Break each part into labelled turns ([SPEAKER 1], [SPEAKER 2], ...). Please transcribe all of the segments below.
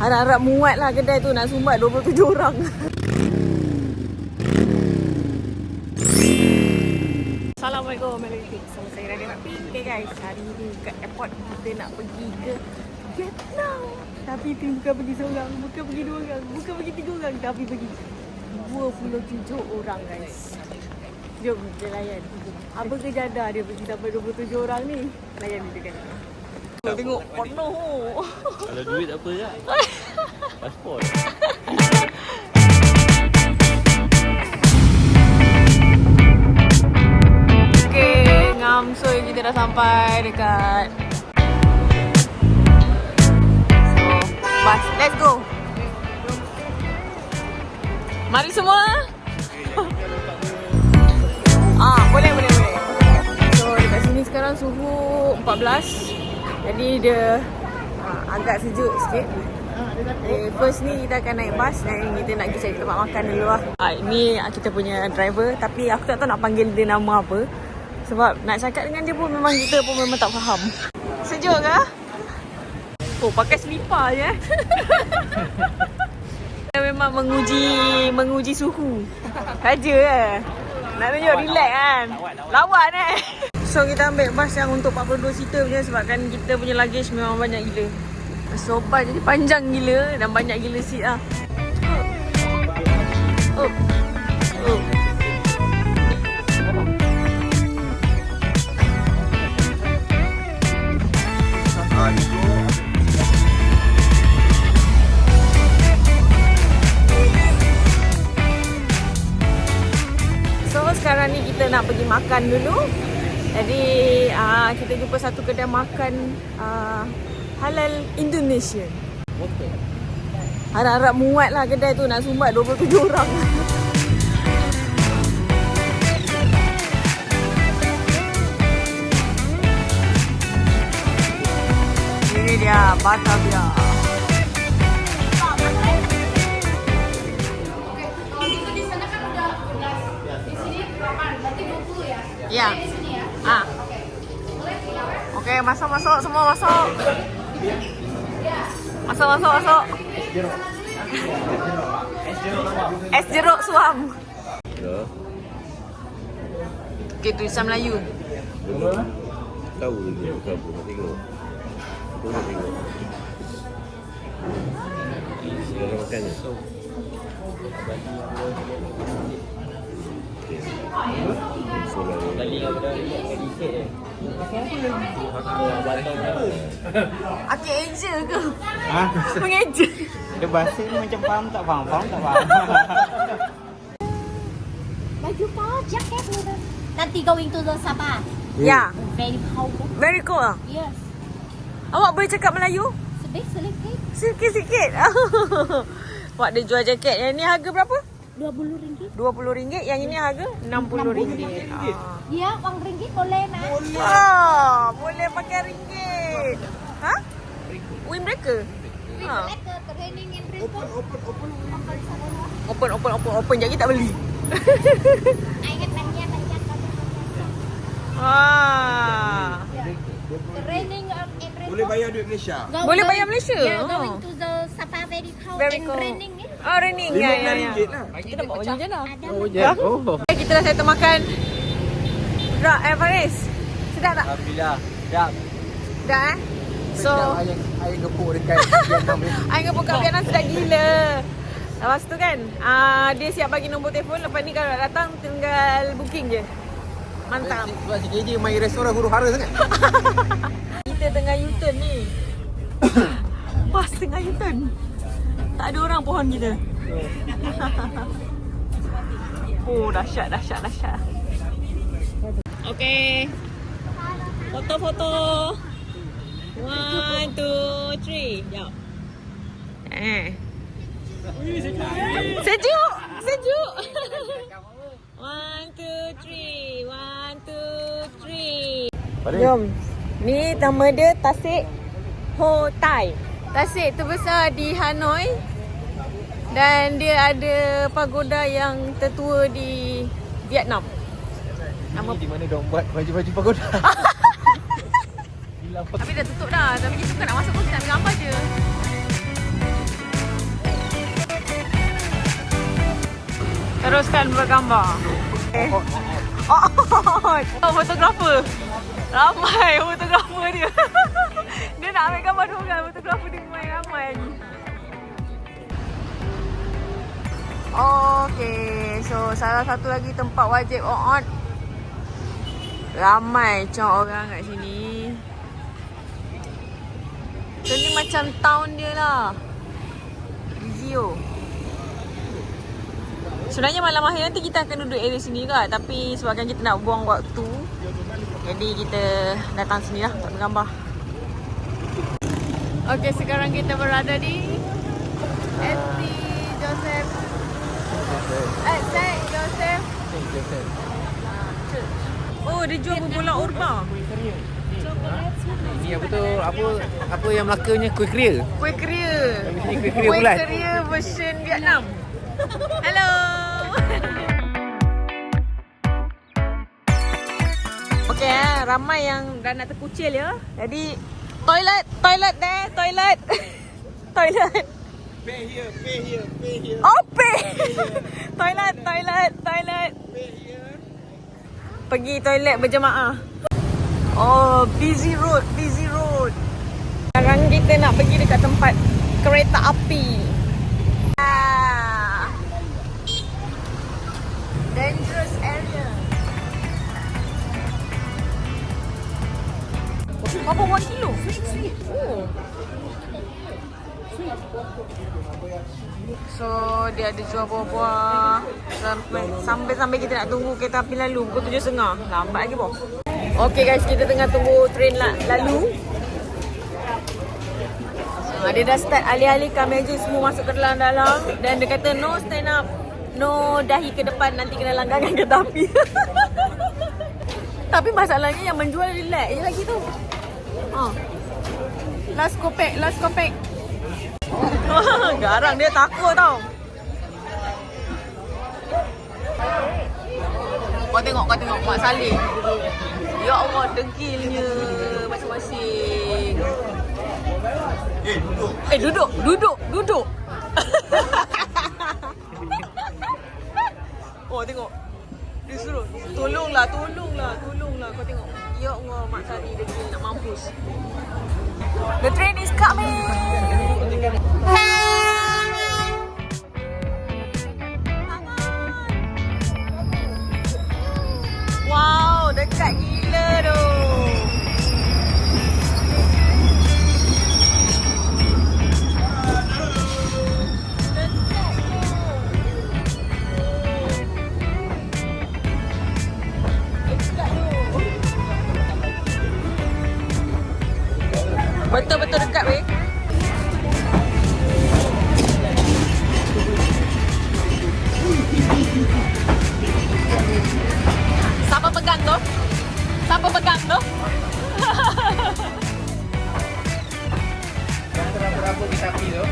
[SPEAKER 1] Harap-harap muat lah kedai tu nak sumbat 27 orang. Assalamualaikum warahmatullahi wabarakatuh. Saya Radha Rafi. Okay guys, hari ni kat airport kita nak pergi ke Vietnam. Tapi tu bukan pergi seorang, bukan pergi 2 orang, bukan pergi 3 orang, tapi pergi 27 orang guys. Jom kita layan. Apa kejadah dia pergi sampai 27 orang ni? Layan dia kan. Tengok penuh.
[SPEAKER 2] Kalau duit tak apa je. Pasport.
[SPEAKER 1] Okay, ngam. So kita dah sampai dekat. So, bus. Let's go. Mari semua. Boleh. So dekat sini sekarang suhu 14. Jadi dia agak sejuk sikit. First ni kita akan naik bas dan kita nak pergi cari tempat makan dulu lah. Ini kita punya driver, tapi aku tak tahu nak panggil dia nama apa. Sebab nak cakap dengan dia pun memang kita pun memang tak faham. Sejuk ke? Oh, pakai selipar je. Dia memang menguji suhu. Saja lah. Nak tunjuk relax kan? Lawan So kita ambil bas yang untuk 42 seater punya sebabkan kita punya luggage memang banyak gila. So bas jadi panjang gila dan banyak gila seat lah. Oh. Sekarang ni kita nak pergi makan dulu. Jadi kita jumpa satu kedai makan halal Indonesian. Harap-harap muat lah kedai tu nak sumbat 27 orang. Ini dia Batavia. Ya. Oke, masuk semua masuk. Masuk. Es jeruk suam. Oke, tulisan Melayu.
[SPEAKER 2] Tahu dia bukan apa, tengok. Tengok. Segala makannya.
[SPEAKER 1] Akik eja ke? Mengeja.
[SPEAKER 3] Dia bahasa ni macam faham tak faham.
[SPEAKER 4] Baju kau jaket lu dah. Nanti going to the Sabah.
[SPEAKER 1] Ya.
[SPEAKER 4] Very cold.
[SPEAKER 1] Very cool ah.
[SPEAKER 4] Yes.
[SPEAKER 1] Awak boleh cakap Melayu?
[SPEAKER 4] Sedikit.
[SPEAKER 1] Sikit. Awak dia jual jaket. Yang ni harga berapa?
[SPEAKER 4] RM20.
[SPEAKER 1] RM20. Yang ini harga RM60.
[SPEAKER 4] Ya, uang ringgit boleh nak.
[SPEAKER 1] Boleh pakai ringgit. Ha? Windbreaker?
[SPEAKER 4] Windbreaker, training in
[SPEAKER 1] Open. Jadi tak beli.
[SPEAKER 4] Ingat banyak. Training in
[SPEAKER 3] Boleh bayar duit Malaysia.
[SPEAKER 1] Boleh bayar Malaysia?
[SPEAKER 4] Yeah, going to the Sabah very cold. Training ni.
[SPEAKER 1] Raining. Ya.
[SPEAKER 3] RM15 lah.
[SPEAKER 1] Kita dapat baju je lah.
[SPEAKER 3] Oh.
[SPEAKER 1] Kita dah settle makan. Faris, sedap tak?
[SPEAKER 3] Alhamdulillah. Sedap.
[SPEAKER 1] Sedap So
[SPEAKER 3] Air gepuk dekat Vietnam ni.
[SPEAKER 1] air gepuk kat Vietnam sedap gila. Lepas tu kan dia siap bagi nombor telefon. Lepas ni kalau nak datang tinggal booking je. Mantap.
[SPEAKER 3] Sebab si KJ main restoran huru-hara sangat.
[SPEAKER 1] Kita tengah U-turn ni. Pas tengah U-turn. Tak ada orang pohon kita. Oh, dahsyat. Okay. Foto. 1, 2, 3. Jap. Sejuk. 1, 2, 3. Jom. Ni nama dia Tasik Ho Tai. Tasik terbesar di Hanoi. Dan dia ada pagoda yang tertua di Vietnam.
[SPEAKER 3] Nama di mana diorang buat baju-baju pagoda.
[SPEAKER 1] Tapi dah tutup dah. Tapi kita bukan nak masuk pun, kita nak ambil gambar je. Teruskan bergambar. Oh, fotografer. Ramai fotografer dia. Dia nak ambil gambar dua kan. Fotografer dia main ramai lagi. Okay, so salah satu lagi tempat wajib on. Ramai orang kat sini. So ni macam town dia lah. Vizio. Sebenarnya malam akhir nanti kita akan duduk area sini juga. Tapi sebabkan kita nak buang waktu, jadi kita datang sini lah untuk bergambar. Okay, sekarang kita berada di ST Joseph. Saint Joseph. Oh, dia jual bola urba.
[SPEAKER 3] Ni apa tu? Apa yang Melakanya kuih keria.
[SPEAKER 1] Kuih keria.
[SPEAKER 3] Ini kuih keria bulat.
[SPEAKER 1] Kuih keria version Vietnam. Hello. Okay, ramai yang dah nak terkucil ya. Jadi toilet there, toilet. Toilet.
[SPEAKER 3] Pay here.
[SPEAKER 1] Oh, pay. Toilet.
[SPEAKER 3] Pay here.
[SPEAKER 1] Pergi toilet berjemaah. Oh, busy road. Sekarang kita nak pergi dekat tempat kereta api. Dangerous area. Berapa 1 kilo? Sweet. Oh. So dia ada jual buah-buah sampai kita nak tunggu kereta api lalu pukul 7.30. Lambat lagi boh. Okay guys, kita tengah tunggu train lalu. Dia dah start alih-alihkan meja semua masuk ke dalam. Dan dia kata no stand up, no dahi ke depan, nanti kena langgangan kereta api. Tapi masalahnya yang menjual relax je lagi tu. Last kopek. Garang dia takut tau. Kau tengok Mak Saleh. Ya Allah, degilnya masing-masing. Duduk. Oh, tengok. Dia suruh, tolonglah. Kau tengok. Ya Allah, Mak Saleh degil nak mampus. The train is coming. Wow, dekat gila tu. Betul-betul dekat weh. Siapa pegang tu?
[SPEAKER 3] Yang terabur-abur di sapi tu.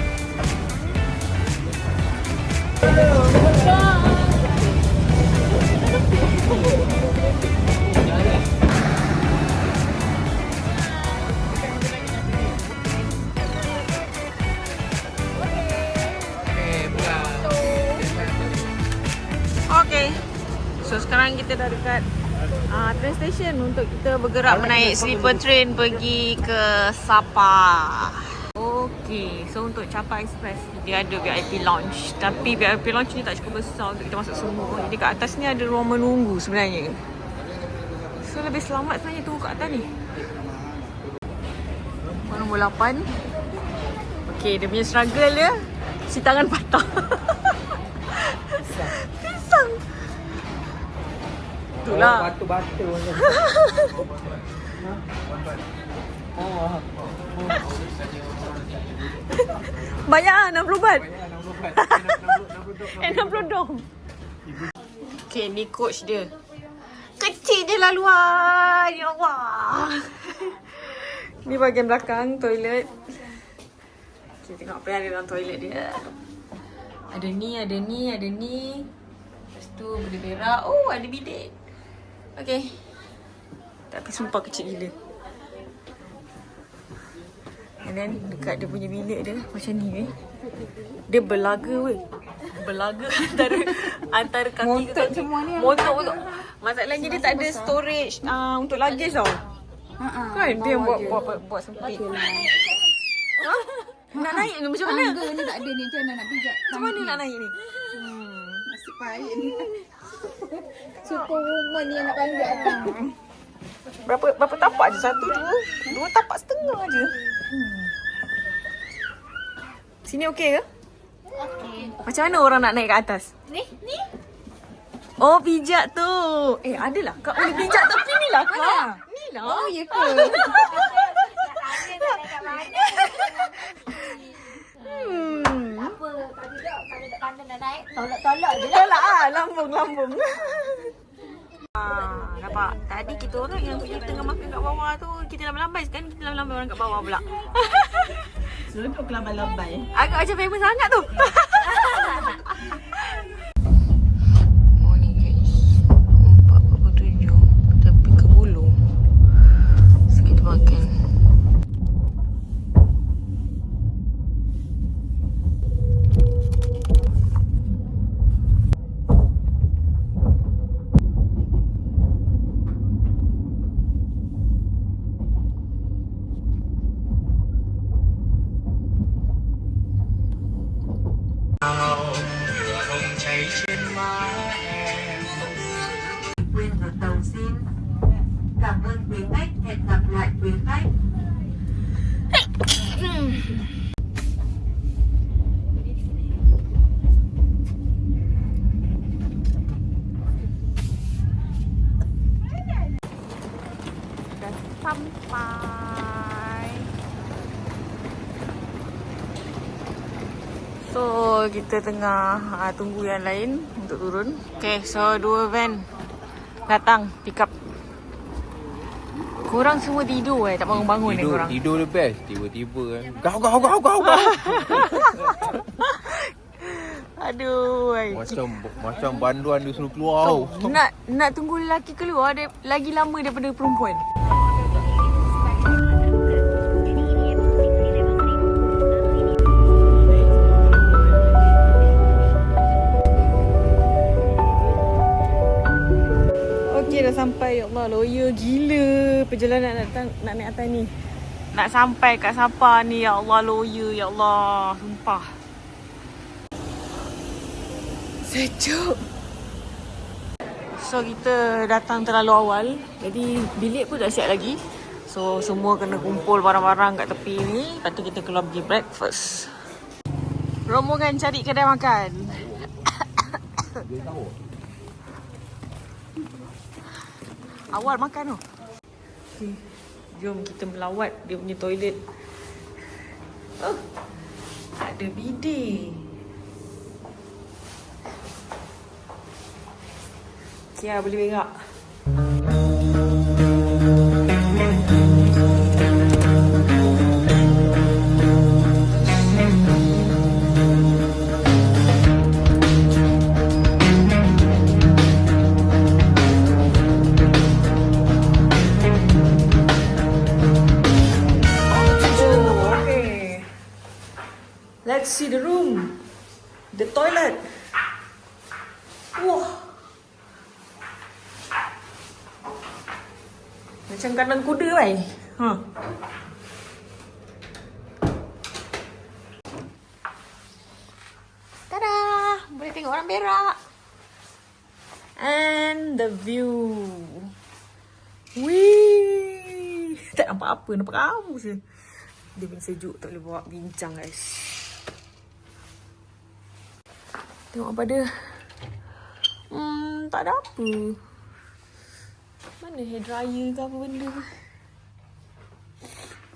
[SPEAKER 1] Okay. So sekarang kita dah dekat train station untuk kita bergerak menaik sleeper train pergi ke Sabah. Okay, so untuk Capai Express dia ada VIP lounge. Tapi VIP lounge ni tak cukup besar untuk kita masuk semua. Jadi kat atas ni ada ruang menunggu sebenarnya. So lebih selamat sebenarnya tunggu kat atas ni. Nombor 8. Okay, dia punya struggle dia si tangan patah. Pisang. Itulah.
[SPEAKER 3] Batu-batu macam.
[SPEAKER 1] Banyak lah 60 baht.
[SPEAKER 3] 60
[SPEAKER 1] dong. Okay, ni coach dia. Kecil je lah luar. Ya Allah. Ni bahagian belakang toilet. Okay, tengok apa yang ada dalam toilet dia. Ada ni. Lepas tu boleh berak. Oh, ada bidet. Okay. Tapi sumpah kecil gila. And then dekat dia punya bilik dia macam ni weh. Dia berlaga weh. Berlaga antara kaki
[SPEAKER 5] Motor semua ni.
[SPEAKER 1] Motor. Masalahnya dia tak ada storage untuk luggage tau. Kan dia yang buat sempit. Nak naik ni macam mana?
[SPEAKER 5] Tangga ni tak ada ni. Macam mana nak pijak?
[SPEAKER 1] Macam mana nak naik ni?
[SPEAKER 5] Nasib baik ni. Superwoman ni yang nak panjat tu.
[SPEAKER 1] Berapa tapak je? 1, 2 tapak setengah je. Sini okey ke?
[SPEAKER 4] Okay.
[SPEAKER 1] Macam mana orang nak naik ke atas?
[SPEAKER 4] Ni.
[SPEAKER 1] Oh, pijak tu. Adalah. Kak boleh pijak tepi ni lah, Kak. Ni lah.
[SPEAKER 5] Oh, ya ke?
[SPEAKER 4] Apa? Kalau tak pandai nak naik, tolak-tolak je lah.
[SPEAKER 1] Tolak lah. Lambung. Nampak? Tadi kita orang yang pergi tengah makan kat bawah tu, kita lambai-lambai. Sekarang kita lambai-lambai orang kat bawah pula.
[SPEAKER 5] Duduk lambai-lambai.
[SPEAKER 1] Agak macam famous sangat tu. Morning guys. 4.47. Tapi ke Bulu. So kita makan.
[SPEAKER 6] Quên được đầu xin. Cảm ơn quý khách, hẹn gặp lại quý khách.
[SPEAKER 1] Dah sampai. So kita tengah tunggu yang lain untuk turun. Okay, so 2 van datang pick up. Korang semua tidur tak bangun-bangun ni korang.
[SPEAKER 3] Tidur the best. Tiba-tiba kan. Gau.
[SPEAKER 1] Aduh.
[SPEAKER 3] Macam banduan dia suruh keluar.
[SPEAKER 1] Nak tunggu lelaki keluar dia lagi lama daripada perempuan. Okey, dah sampai. Ya Allah, lawyer gila perjalanan nak naik atas ni. Nak sampai kat Sapa ni, ya Allah, lawyer, ya Allah, sumpah. Sejuk. So kita datang terlalu awal, jadi bilik pun dah siap lagi. So semua kena kumpul barang-barang kat tepi ni. Lepas tu kita keluar pergi breakfast. Rombongan cari kedai makan. Awal makan tu. Okay. Jom kita melawat dia punya toilet. Oh, ada bidet. Kia boleh berak. Let's see the room. The toilet. Wah. Macam kandang kuda kan? Tada! Boleh tengok orang berak. And the view. Wih. Tak nampak apa. Nampak kamu je. Dia pun sejuk. Tak boleh bawa bincang guys. Tengok apa dia. Tak ada apa. Mana hair dryer ke apa benda ke?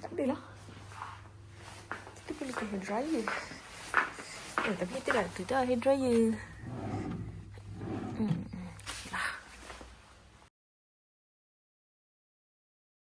[SPEAKER 1] Tak ada lah. Kita perlukan hair dryer. Tapi itu dah hair dryer.